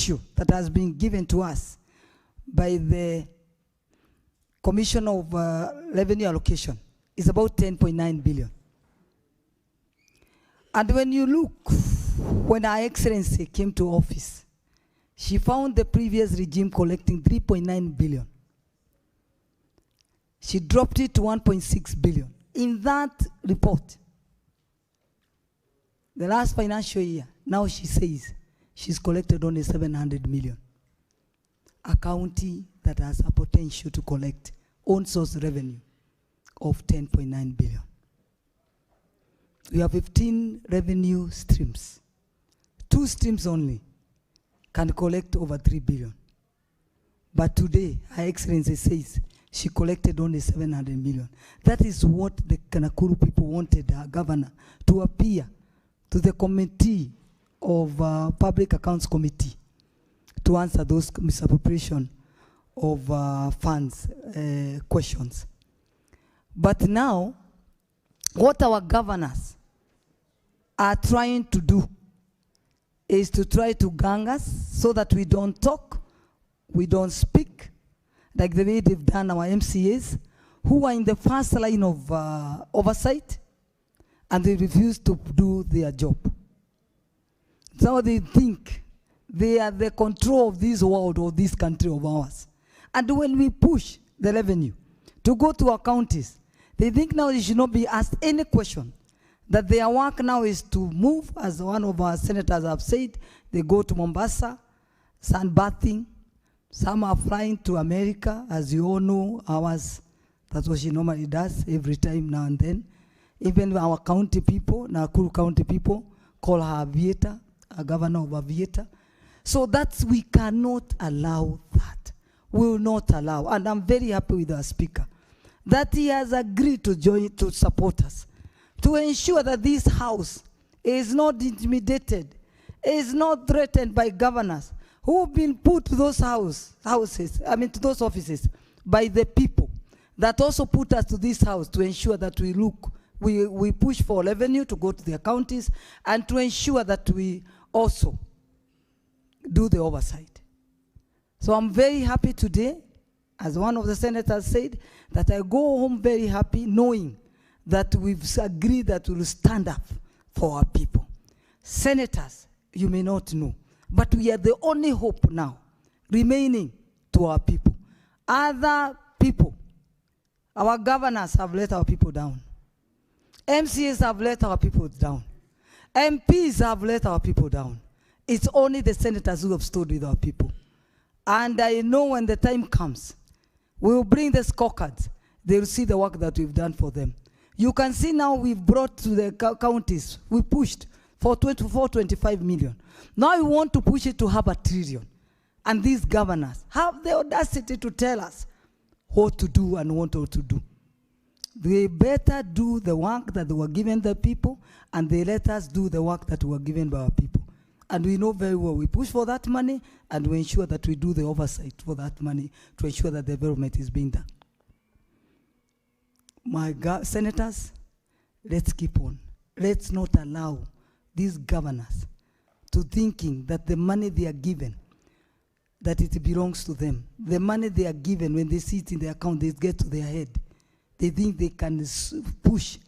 issue that has been given to us by the Commission of Revenue Allocation is about 10.9 billion. And when you look, when Her Excellency came to office, she found the previous regime collecting 3.9 billion. She dropped it to 1.6 billion. In that report, the last financial year, now she says she's collected only 700 million. A county that has a potential to collect own source revenue of 10.9 billion. We have 15 revenue streams. 2 streams only can collect over 3 billion. But today, Her Excellency says she collected only 700 million. That is what the Nakuru people wanted our governor to appear to the committee of Public Accounts Committee to answer those misappropriation of funds questions. But now, what our governors are trying to do is to try to gang us so that we don't talk, we don't speak, like the way they've done our MCAs, who are in the first line of oversight, and they refuse to do their job. So they think they are the control of this world or this country of ours. And when we push the revenue to go to our counties, they think now they should not be asked any question. That their work now is to move, as one of our senators have said, they go to Mombasa, sunbathing. Some are flying to America, as you all know, ours, that's what she normally does every time now and then. Even our county people, Nakuru county people, call her aviator, a governor of aviator. So that's, we cannot allow that. We will not allow. And I'm very happy with our speaker, that he has agreed to join, to support us, to ensure that this house is not intimidated, is not threatened by governors who have been put to those to those offices by the people that also put us to this house to ensure that we push for revenue to go to their counties and to ensure that we also do the oversight. So I'm very happy today, as one of the senators said, that I go home very happy knowing that we've agreed that we'll stand up for our people. Senators, you may not know, but we are the only hope now remaining to our people. Other people, our governors have let our people down. MCAs have let our people down. MPs have let our people down. It's only the senators who have stood with our people. And I know when the time comes, we will bring the scorecards. They will see the work that we've done for them. You can see now we've brought to the counties, we pushed for 25 million. Now we want to push it to half a trillion. And these governors have the audacity to tell us what to do and what not to do. They better do the work that they were given the people, and they let us do the work that we were given by our people. And we know very well we push for that money, and we ensure that we do the oversight for that money to ensure that the development is being done. My senators, let's keep on. Let's not allow these governors to thinking that the money they are given, that it belongs to them. The money they are given, when they see it in their account, they get to their head. They think they can push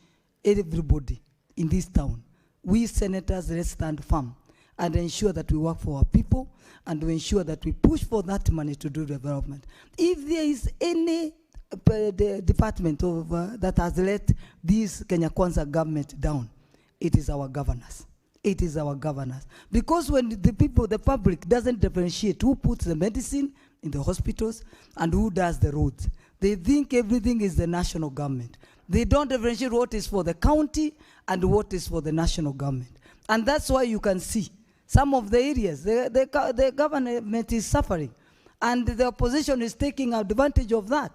everybody in this town. We senators, let's stand firm and ensure that we work for our people and to ensure that we push for that money to do development. If there is any the department of, that has let this Kenya Kwanza government down, it is our governors. It is our governors. Because when the people, the public doesn't differentiate who puts the medicine in the hospitals and who does the roads, they think everything is the national government. They don't differentiate what is for the county and what is for the national government. And that's why you can see some of the areas, the government is suffering. And the opposition is taking advantage of that.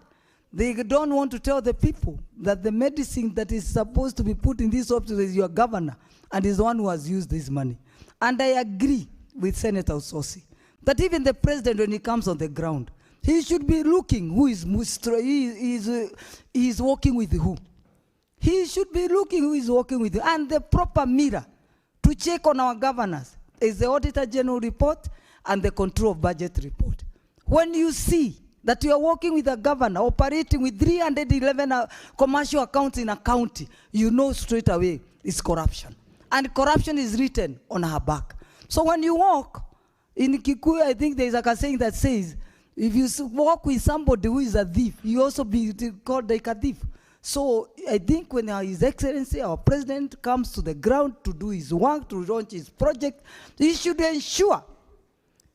They don't want to tell the people that the medicine that is supposed to be put in this hospital is your governor and is the one who has used this money. And I agree with Senator Ososi that even the president, when he comes on the ground, he should be looking who is he's working with who. He should be looking who is working with who. And the proper mirror to check on our governors is the Auditor General report and the control of budget report. When you see that you are working with a governor operating with 311 commercial accounts in a county, you know straight away it's corruption. And corruption is written on her back. So when you walk, in Kikuyu, I think there's like a saying that says, if you walk with somebody who is a thief, you also be called like a thief. So I think when His Excellency, our president, comes to the ground to do his work, to launch his project, he should ensure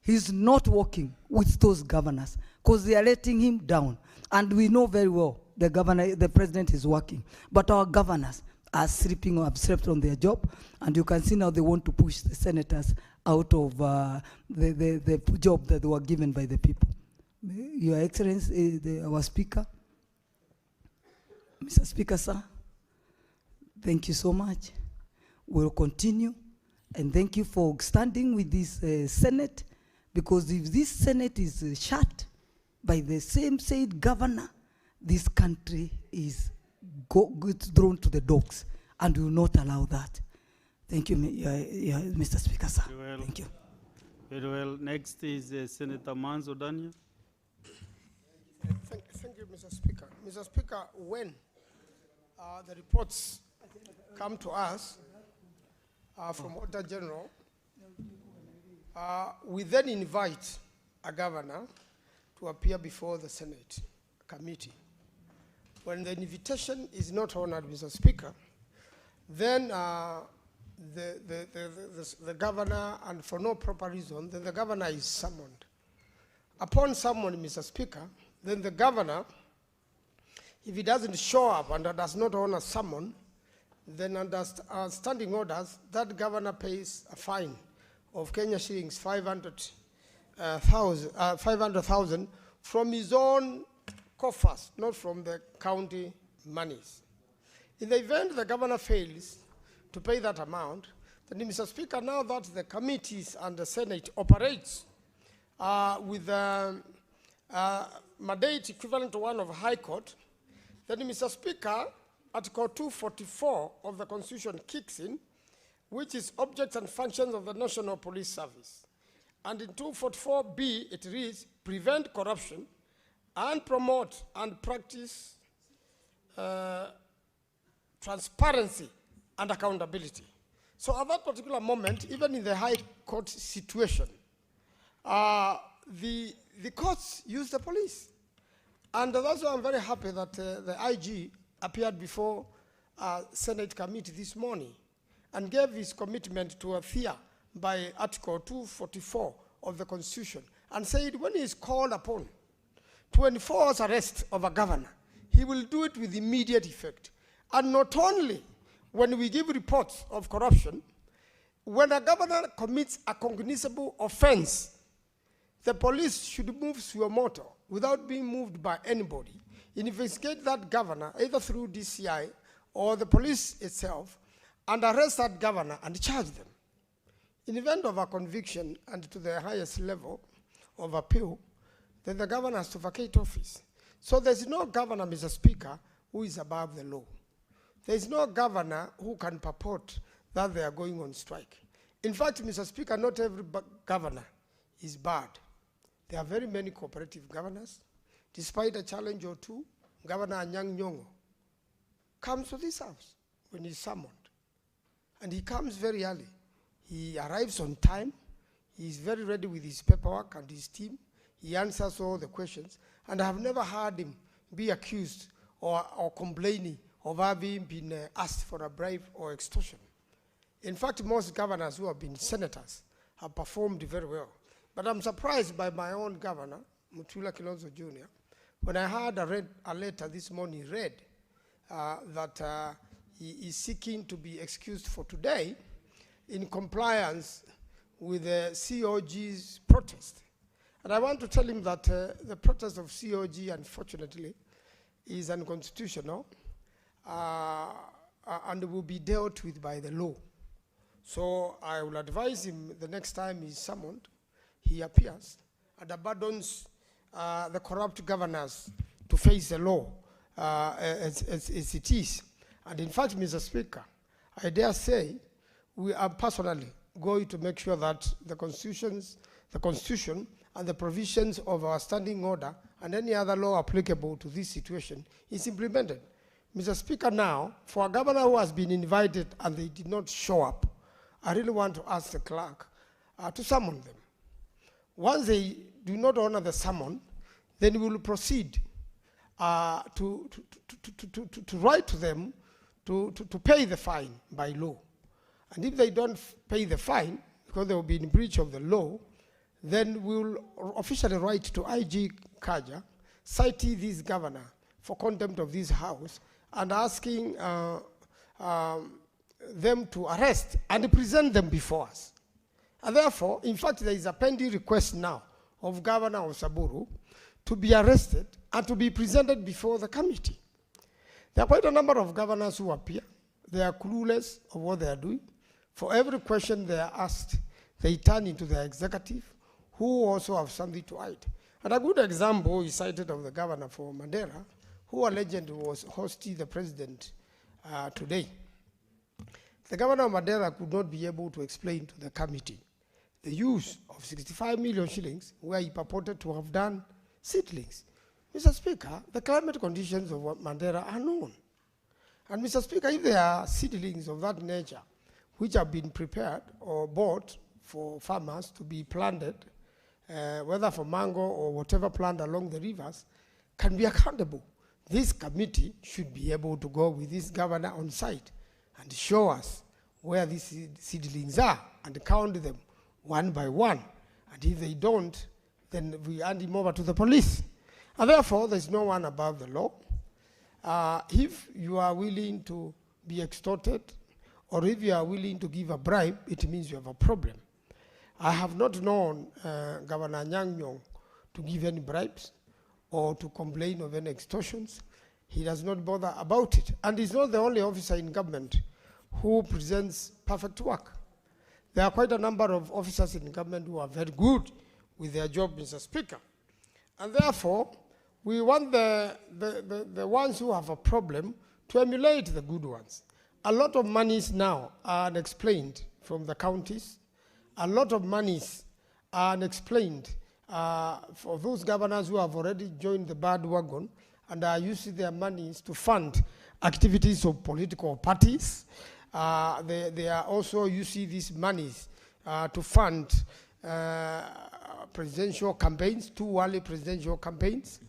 he's not working with those governors, because they are letting him down. And we know very well the president is working. But our governors are sleeping or have slept on their job, and you can see now they want to push the senators out of the job that they were given by the people. Your Excellency, our Speaker, Mr. Speaker, sir, thank you so much. We'll continue, and thank you for standing with this Senate, because if this Senate is shut by the same said governor, this country is thrown to the dogs, and we will not allow that. Thank you, Mr. Speaker, sir. Very well. Thank you. Very well. Next is Senator Manzo Daniel. Thank you, Mr. Speaker. Mr. Speaker, when the reports come to us from Auditor General, we then invite a governor to appear before the Senate committee. When the invitation is not honored, Mr. Speaker, then the governor, and for no proper reason, then the governor is summoned. Upon summon, Mr. Speaker, then the governor, if he doesn't show up and does not honor summon, then under standing orders, that governor pays a fine of Kenya shillings 500,000 from his own coffers, not from the county monies. In the event the governor fails to pay that amount, then, Mr. Speaker, now that the committees and the Senate operates with mandate equivalent to one of High Court, then, Mr. Speaker, Article 244 of the Constitution kicks in, which is objects and functions of the National Police Service. And in 244B, it reads, prevent corruption and promote and practice transparency and accountability. So at that particular moment, even in the High Court situation, the courts use the police. And that's why I'm very happy that the IG appeared before Senate committee this morning and gave his commitment to adhere by Article 244 of the Constitution, and said when he is called upon to enforce arrest of a governor, he will do it with immediate effect. And not only when we give reports of corruption, when a governor commits a cognizable offense, the police should move suo moto without being moved by anybody, investigate that governor either through DCI or the police itself, and arrest that governor and charge them. In event of a conviction and to the highest level of appeal, then the governor has to vacate office. So there's no governor, Mr. Speaker, who is above the law. There's no governor who can purport that they are going on strike. In fact, Mr. Speaker, not every governor is bad. There are very many cooperative governors. Despite a challenge or two, Governor Anyang' Nyong'o comes to this house when he's summoned. And he comes very early. He arrives on time. He's very ready with his paperwork and his team. He answers all the questions. And I have never heard him be accused or complaining of having been asked for a bribe or extortion. In fact, most governors who have been senators have performed very well. But I'm surprised by my own governor, Mutula Kilonzo Jr., when I heard a letter this morning read that he is seeking to be excused for today in compliance with the COG's protest. And I want to tell him that the protest of COG, unfortunately, is unconstitutional and will be dealt with by the law. So I will advise him the next time he's summoned, he appears and abandons the corrupt governors to face the law as it is. And in fact, Mr. Speaker, I dare say we are personally going to make sure that the constitutions the Constitution and the provisions of our standing order and any other law applicable to this situation is implemented. Mr. Speaker, now, for a governor who has been invited and they did not show up, I really want to ask the clerk to summon them. Once they do not honor the summon, then we will proceed to write to them to pay the fine by law. And if they don't pay the fine, because they will be in breach of the law, then we will officially write to IG Kaja, citing this governor for contempt of this house, and asking them to arrest and present them before us. And therefore, in fact, there is a pending request now of Governor of Samburu to be arrested and to be presented before the committee. There are quite a number of governors who appear. They are clueless of what they are doing. For every question they are asked, they turn into the executive, who also have something to hide. And a good example is cited of the governor for Mandera, who allegedly was hosting the president today. The governor of Mandera could not be able to explain to the committee the use of 65 million shillings where he purported to have done seedlings. Mr. Speaker, the climate conditions of Mandera are known. And Mr. Speaker, if there are seedlings of that nature which have been prepared or bought for farmers to be planted, whether for mango or whatever plant along the rivers, can be accountable. This committee should be able to go with this governor on site and show us where these seedlings are and count them one by one. And if they don't, then we hand him over to the police. And therefore, there's no one above the law. If you are willing to be extorted, or if you are willing to give a bribe, it means you have a problem. I have not known Governor Nyang' Nyong'o to give any bribes or to complain of any extortions. He does not bother about it. And he's not the only officer in government who presents perfect work. There are quite a number of officers in government who are very good with their job, Mr. Speaker. And therefore, we want the ones who have a problem to emulate the good ones. A lot of monies now are unexplained from the counties. A lot of monies are unexplained for those governors who have already joined the bandwagon and are using their monies to fund activities of political parties. They are also using these monies to fund presidential campaigns, 2 early presidential campaigns.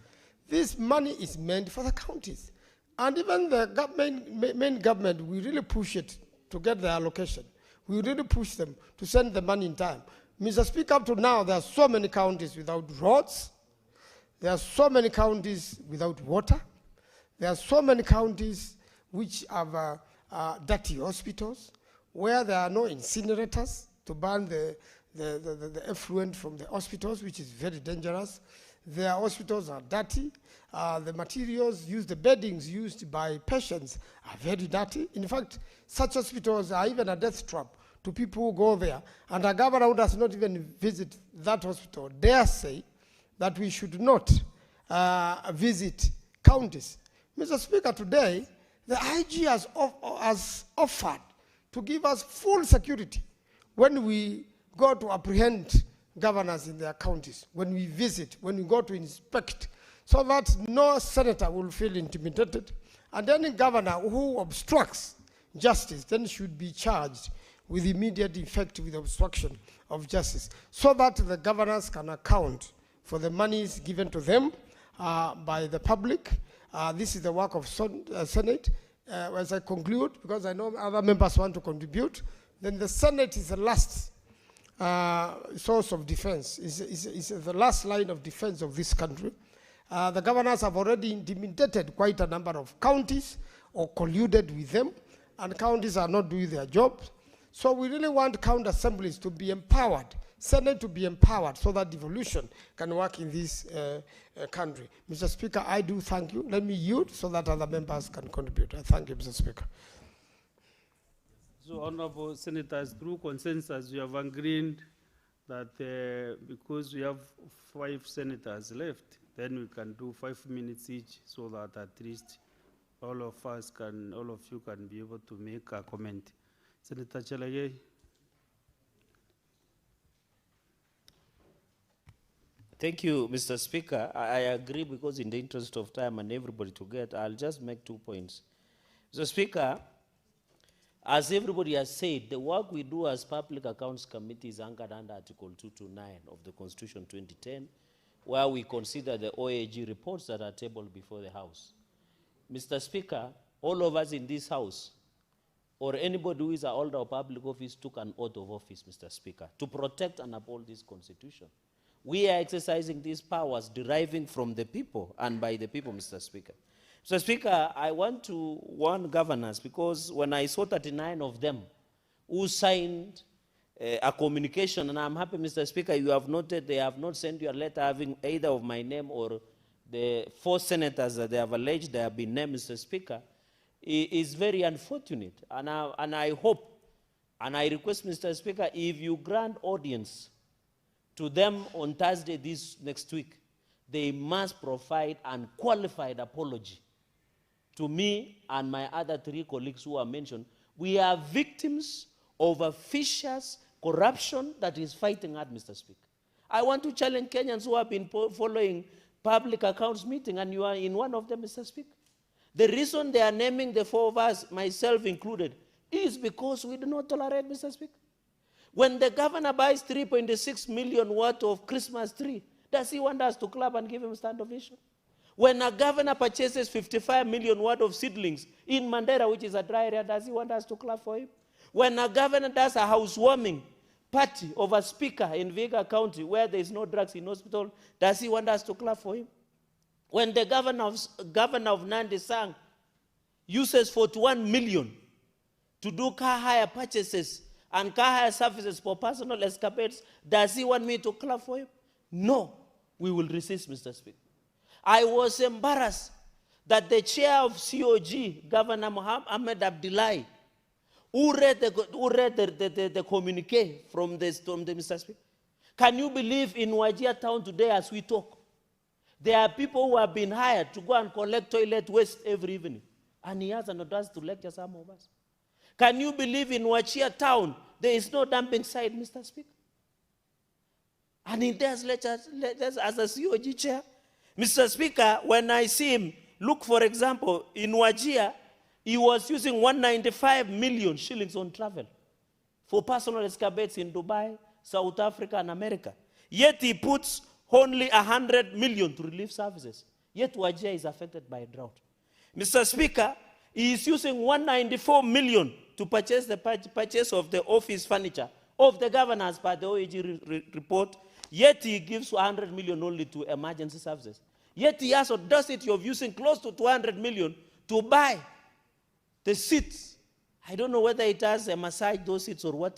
This money is meant for the counties. And even the main government, we really push it to get the allocation. We really push them to send the money in time. Mr. Speaker, up to now, there are so many counties without roads. There are so many counties without water. There are so many counties which have dirty hospitals, where there are no incinerators to burn the effluent from the hospitals, which is very dangerous. Their hospitals are dirty. The materials used, the beddings used by patients are very dirty. In fact, such hospitals are even a death trap to people who go there. And a governor who does not even visit that hospital dare say that we should not visit counties. Mr. Speaker, today, the IG has offered to give us full security when we go to apprehend governors in their counties, when we visit, when we go to inspect, so that no senator will feel intimidated. And any governor who obstructs justice then should be charged with immediate effect with obstruction of justice, so that the governors can account for the monies given to them by the public. This is the work of Senate. As I conclude, because I know other members want to contribute, then the Senate is the last source of defense, is the last line of defense of this country. The governors have already intimidated quite a number of counties or colluded with them, and counties are not doing their job. So we really want county assemblies to be empowered, Senate to be empowered, so that devolution can work in this country. Mr. Speaker, I do thank you. Let me yield so that other members can contribute. I thank you, Mr. Speaker. So, Honorable Senators, through consensus, we have agreed that because we have 5 senators left, then we can do 5 minutes each, so that at least all of you can be able to make a comment. Senator Chalagay. Thank you, Mr. Speaker. I agree, because in the interest of time and everybody to get, I'll just make 2 points. Mr. Speaker, as everybody has said, the work we do as Public Accounts Committee is anchored under Article 229 of the Constitution 2010, where we consider the OAG reports that are tabled before the House. Mr. Speaker, all of us in this House, or anybody who is a holder of public office, took an oath of office, Mr. Speaker, to protect and uphold this Constitution. We are exercising these powers deriving from the people and by the people, Mr. Speaker. Mr. Speaker, I want to warn governors, because when I saw 39 of them who signed a communication, and I'm happy, Mr. Speaker, you have noted they have not sent you a letter having either of my name or the 4 senators that they have alleged they have been named, Mr. Speaker, is very unfortunate. And I hope, and I request, Mr. Speaker, if you grant audience to them on Thursday this next week, they must provide an qualified apology to me and my other 3 colleagues who are mentioned. We are victims of a vicious corruption that is fighting at, Mr. Speaker. I want to challenge Kenyans who have been following public accounts meeting, and you are in one of them, Mr. Speaker. The reason they are naming the 4 of us, myself included, is because we do not tolerate, Mr. Speaker. When the governor buys 3.6 million worth of Christmas tree, does he want us to clap and give him stand ovation? When a governor purchases 55 million worth of seedlings in Mandera, which is a dry area, does he want us to clap for him? When a governor does a housewarming party of a speaker in Vihiga County where there is no drugs in hospital, does he want us to clap for him? When the governor of Nandi Sang uses 41 million to do car hire purchases and car hire services for personal escapades, does he want me to clap for him? No, we will resist, Mr. Speaker. I was embarrassed that the chair of COG, Governor Ahmed Abdullahi, who read the communique from the Mr. Speaker. Can you believe in Wajir town today as we talk, there are people who have been hired to go and collect toilet waste every evening, and he has an audacity to lecture some of us? Can you believe in Wajir town there is no dumping site, Mr. Speaker? And he does lectures as a COG chair. Mr. Speaker, when I see him, look, for example, in Wajir, he was using 195 million shillings on travel for personal escapades in Dubai, South Africa, and America. Yet he puts only 100 million to relief services. Yet Wajir is affected by a drought. Mr. Speaker, he is using 194 million to purchase the purchase of the office furniture of the governors by the OAG report. Yet he gives 100 million only to emergency services. Yet he has audacity of using close to 200 million to buy the seats. I don't know whether it has a massage those seats or what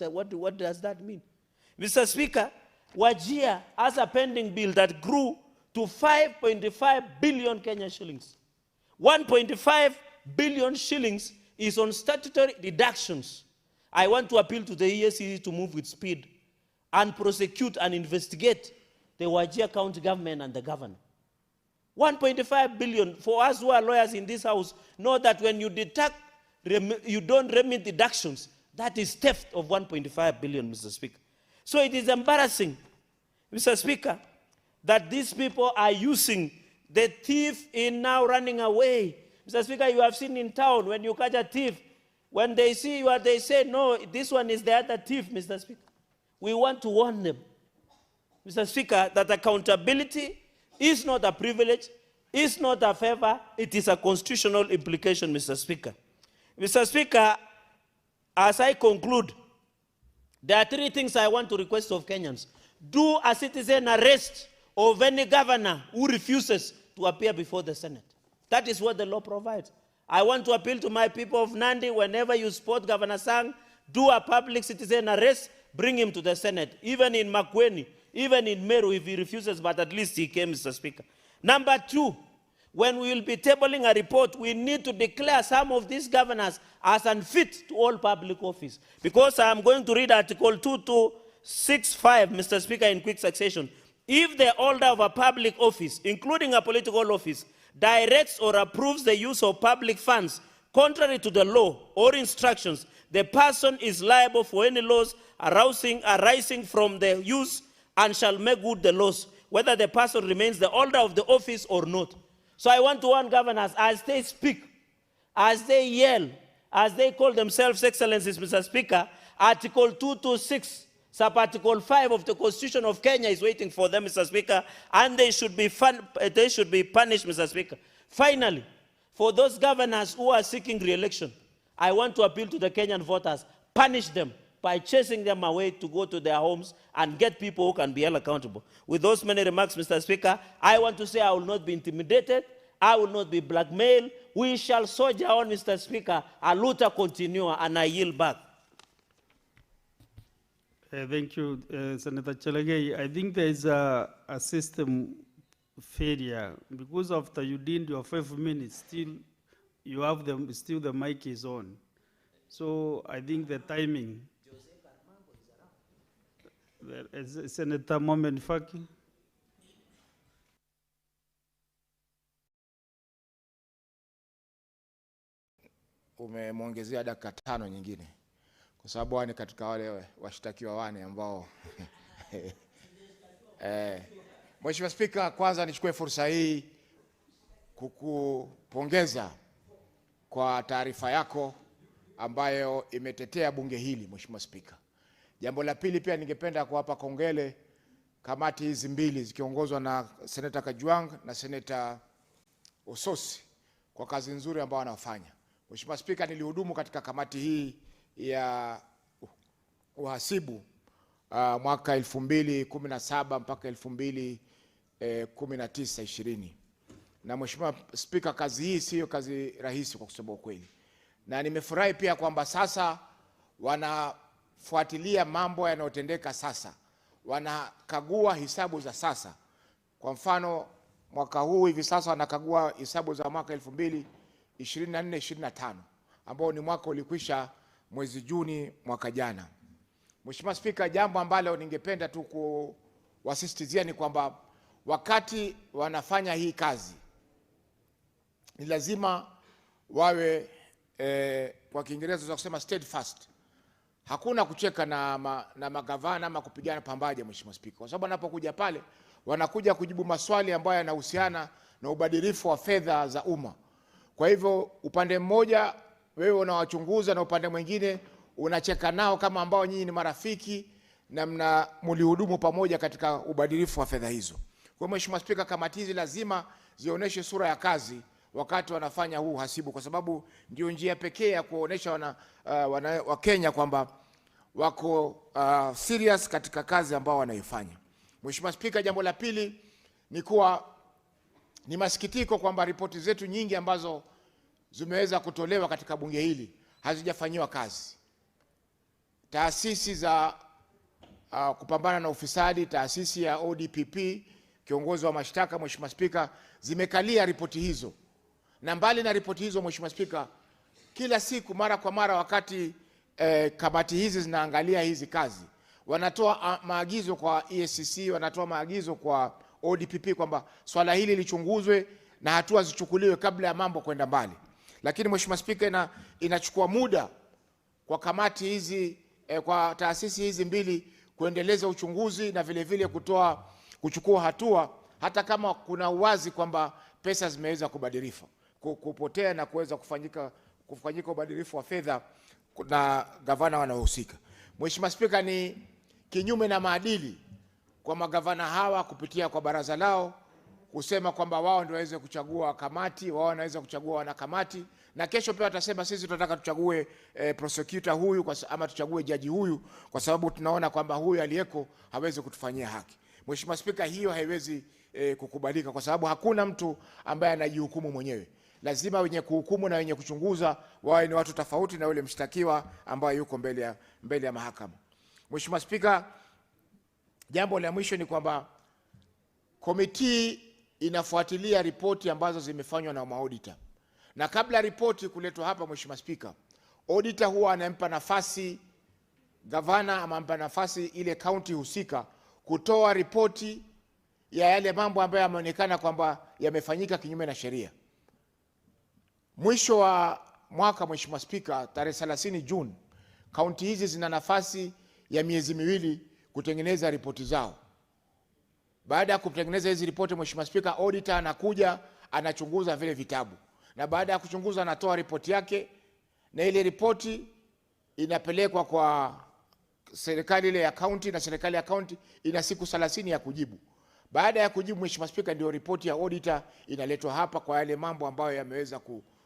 does that mean? Mr. Speaker, Wajir has a pending bill that grew to 5.5 billion Kenya shillings. 1.5 billion shillings is on statutory deductions. I want to appeal to the EACC to move with speed and prosecute and investigate the Wajir County government and the governor. 1.5 billion, for us who are lawyers in this house, know that when you deduct, you don't remit deductions, that is theft of 1.5 billion, Mr. Speaker. So it is embarrassing, Mr. Speaker, that these people are using the thief in now running away. Mr. Speaker, you have seen in town, when you catch a thief, when they see you, they say, no, this one is the other thief, Mr. Speaker. We want to warn them, Mr. Speaker, that accountability is not a privilege, is not a favor, it is a constitutional implication, Mr. Speaker. Mr. Speaker, as I conclude, there are 3 things I want to request of Kenyans. Do a citizen arrest of any governor who refuses to appear before the Senate. That is what the law provides. I want to appeal to my people of Nandi, whenever you spot Governor Sang, do a public citizen arrest, bring him to the Senate. Even in Makueni, even in Meru, if he refuses, but at least he came, Mr. Speaker. Number 2, when we will be tabling a report, we need to declare some of these governors as unfit to all public office. Because I am going to read Article 2265, Mr. Speaker, in quick succession. If the holder of a public office, including a political office, directs or approves the use of public funds contrary to the law or instructions, the person is liable for any loss arising from the use and shall make good the loss. whether the person remains the holder of the office or not. So I want to warn governors, as they speak, as they yell, as they call themselves excellencies, Mr. Speaker, Article 226, sub-article 5 of the Constitution of Kenya is waiting for them, Mr. Speaker, and they should be punished, Mr. Speaker. Finally, for those governors who are seeking re-election, I want to appeal to the Kenyan voters, punish them by chasing them away to go to their homes and get people who can be held accountable. With those many remarks, Mr. Speaker, I want to say I will not be intimidated, I will not be blackmailed. We shall soldier on, Mr. Speaker, a luta continua, and I yield back. Thank you, Senator Chelagey. I think there is a system failure, because after you did your 5 minutes, still the mic is on. So I think the timing. Senator Mohamed Faki. Umemwongezea dakika 5 nyingine, kwa sababu ni katika wale washtakiwa wane ambao Mheshimiwa Spika, kwanza nichukue fursa hii kukupongeza kwa taarifa yako ambayo imetetea bunge hili, Mheshimiwa Spika. Jambo la pili, pia ningependa kuwapa kongole kamati hizi mbili zikiongozwa na Senator Kajwang na Senator Ososi kwa kazi nzuri ambayo wanafanya. Mheshimiwa Spika, nilihudumu katika kamati hii ya uhasibu mwaka 2017 mpaka 2019-20. Na Mheshimiwa Spika, kazi hii sio kazi rahisi kwa kusema ukweli. Na nimefurahi pia kwamba sasa wanafuatilia mambo yanayotendeka sasa. Wanakagua hisabu za sasa. Kwa mfano, mwaka huu hivi sasa wanakagua hisabu za mwaka 2024-2025 ambao ni mwaka ulikwisha mwezi Juni mwaka jana. Mheshimiwa Spika, jambo ambalo ningependa tu kuwasisitizia ni kwamba wakati wanafanya hii kazi ni lazima wawe kwa Kiingereza za kusema steadfast. Hakuna kucheka na magavana ama kupigana pambaje, Mheshimiwa Spika, kwa sababu wanapokuja pale wanakuja kujibu maswali ambayo yanahusiana na ubadilifu wa fedha za umma. Kwa hivyo upande mmoja wewe unawachunguza na upande mwingine unacheka nao kama ambao nyinyi ni marafiki na mlihudumu pamoja katika ubadilifu wa fedha hizo. Kwa Mheshimiwa Spika, kamati hizi lazima zionyeshe sura ya kazi wakati wanafanya huu hasibu, kwa sababu ndio njia pekee ya kuonesha wa Kenya kwamba wako serious katika kazi ambao wanaifanya. Mheshimiwa Spika, jambo la pili ni kuwa ni masikitiko kwamba ripoti zetu nyingi ambazo zimeweza kutolewa katika bunge hili hazijafanywa kazi. Taasisi za kupambana na ufisadi, taasisi ya ODPP, kiongozi wa mashtaka, Mheshimiwa Spika, zimekalia ripoti hizo. Na mbali na ripoti hizo, Mheshimiwa Spika, kila siku mara kwa mara wakati kamati hizi zinaangalia hizi kazi, wanatoa maagizo kwa EACC, wanatoa maagizo kwa ODPP kwamba swala hili lichunguzwe na hatua zichukuliwe kabla ya mambo kwenda mbali. Lakini Mheshimiwa Spika, inachukua muda kwa kamati hizi kwa taasisi hizi mbili kuendeleza uchunguzi na vile vile kuchukua hatua, hata kama kuna uwazi kwamba pesa zimeweza kubadilishwa, kupotea na kuweza kufanyika ubadilifu wa fedha na gavana wanaohusika. Mheshimiwa Spika, ni kinyume na maadili kwa magavana hawa kupitia kwa baraza lao kusema kwamba wao ndio waweze kuchagua kamati, wao wanaweza kuchagua wanakamati, na kesho pia watasema sisi tunataka tuchague prosecutor huyu ama tuchague jaji huyu kwa sababu tunaona kwamba huyu aliyeko hawezi kutufanyia haki. Mheshimiwa Spika, hiyo haiwezi kukubalika kwa sababu hakuna mtu ambaye anajihukumu mwenyewe. Lazima wenye kuhukumu na wenye kuchunguza wawe ni watu tofauti na yule mshtakiwa ambaye yuko mbele ya mahakama. Mheshimiwa Spika, jambo la mwisho ni kwamba komiti inafuatilia ripoti ambazo zimefanywa na maauditor. Na kabla ripoti kuletwa hapa, Mheshimiwa Spika, auditor huwa anampa nafasi gavana ama ampa nafasi ile county husika kutoa ripoti ya yale mambo ambayo yameonekana kwamba yamefanyika kinyume na sheria. Mwisho wa mwaka, Mheshimiwa Spika, tarehe 30 Juni, county hizi zina nafasi ya miezi 2 kutengeneza ripoti zao. Baada ya kutengeneza hizi ripoti, Mheshimiwa Spika, auditor anakuja anachunguza vile vitabu, na baada ya kuchunguza anatoa ripoti yake, na ile ripoti inapelekwa kwa serikali ile ya county, na serikali ya county ina siku 30 ya kujibu. Baada ya kujibu, Mheshimiwa Spika, ndio ripoti ya auditor inaletwa hapa kwa yale mambo ambayo yameweza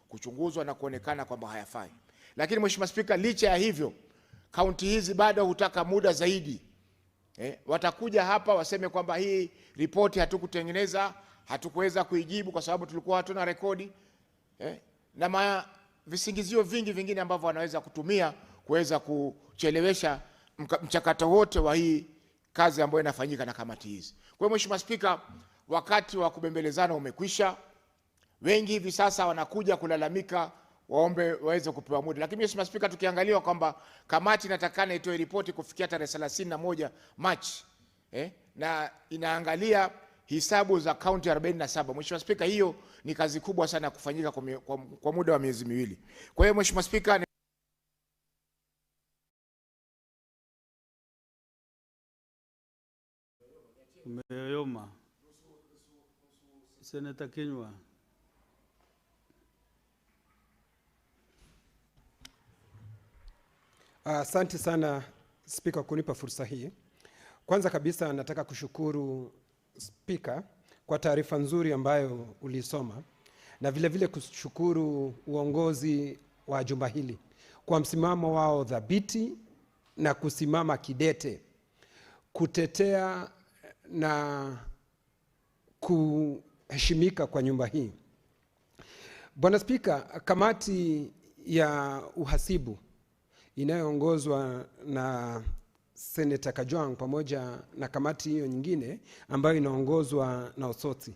kuchunguzwa na kuonekana kwamba hayafai. Lakini Mheshimiwa Spika, licha ya hivyo, county hizi bado hutaka muda zaidi. Watakuja hapa waseme kwamba hii ripoti hatukutengeneza, hatukuweza kuijibu kwa sababu tulikuwa hatuna rekodi, na visingizio vingi vingine ambavyo wanaweza kutumia kuweza kuchelewesha mchakato wote wa hii kazi ambayo inafanyika na kamati hizi. Kwa hiyo Mheshimiwa Spika, wakati wa kubembelezana umekwisha. Wengi hivi sasa wanakuja kulalamika waombe waweze kupewa muda. Lakini Mheshimiwa Spika, tukiangalia kwamba kamati inatakana itoe ripoti kufikia tarehe 31 Machi, na inaangalia hisabu za kaunti 47. Mheshimiwa Spika, hiyo ni kazi kubwa sana kufanyika kwa muda wa miezi miwili. Kwa hiyo Mheshimiwa Spika, umeyoma. Senator Kinyua. Asante sana Spika kunipa fursa hii. Kwanza kabisa nataka kushukuru Spika kwa taarifa nzuri ambayo ulisoma, na vile vile kushukuru uongozi wa jumba hili kwa msimamo wao dhabiti na kusimama kidete kutetea na kuheshimika kwa nyumba hii. Bwana Spika, kamati ya uhasibu inayoongozwa na Senator Kajwang pamoja na kamati hiyo nyingine ambayo inaongozwa na Osotsi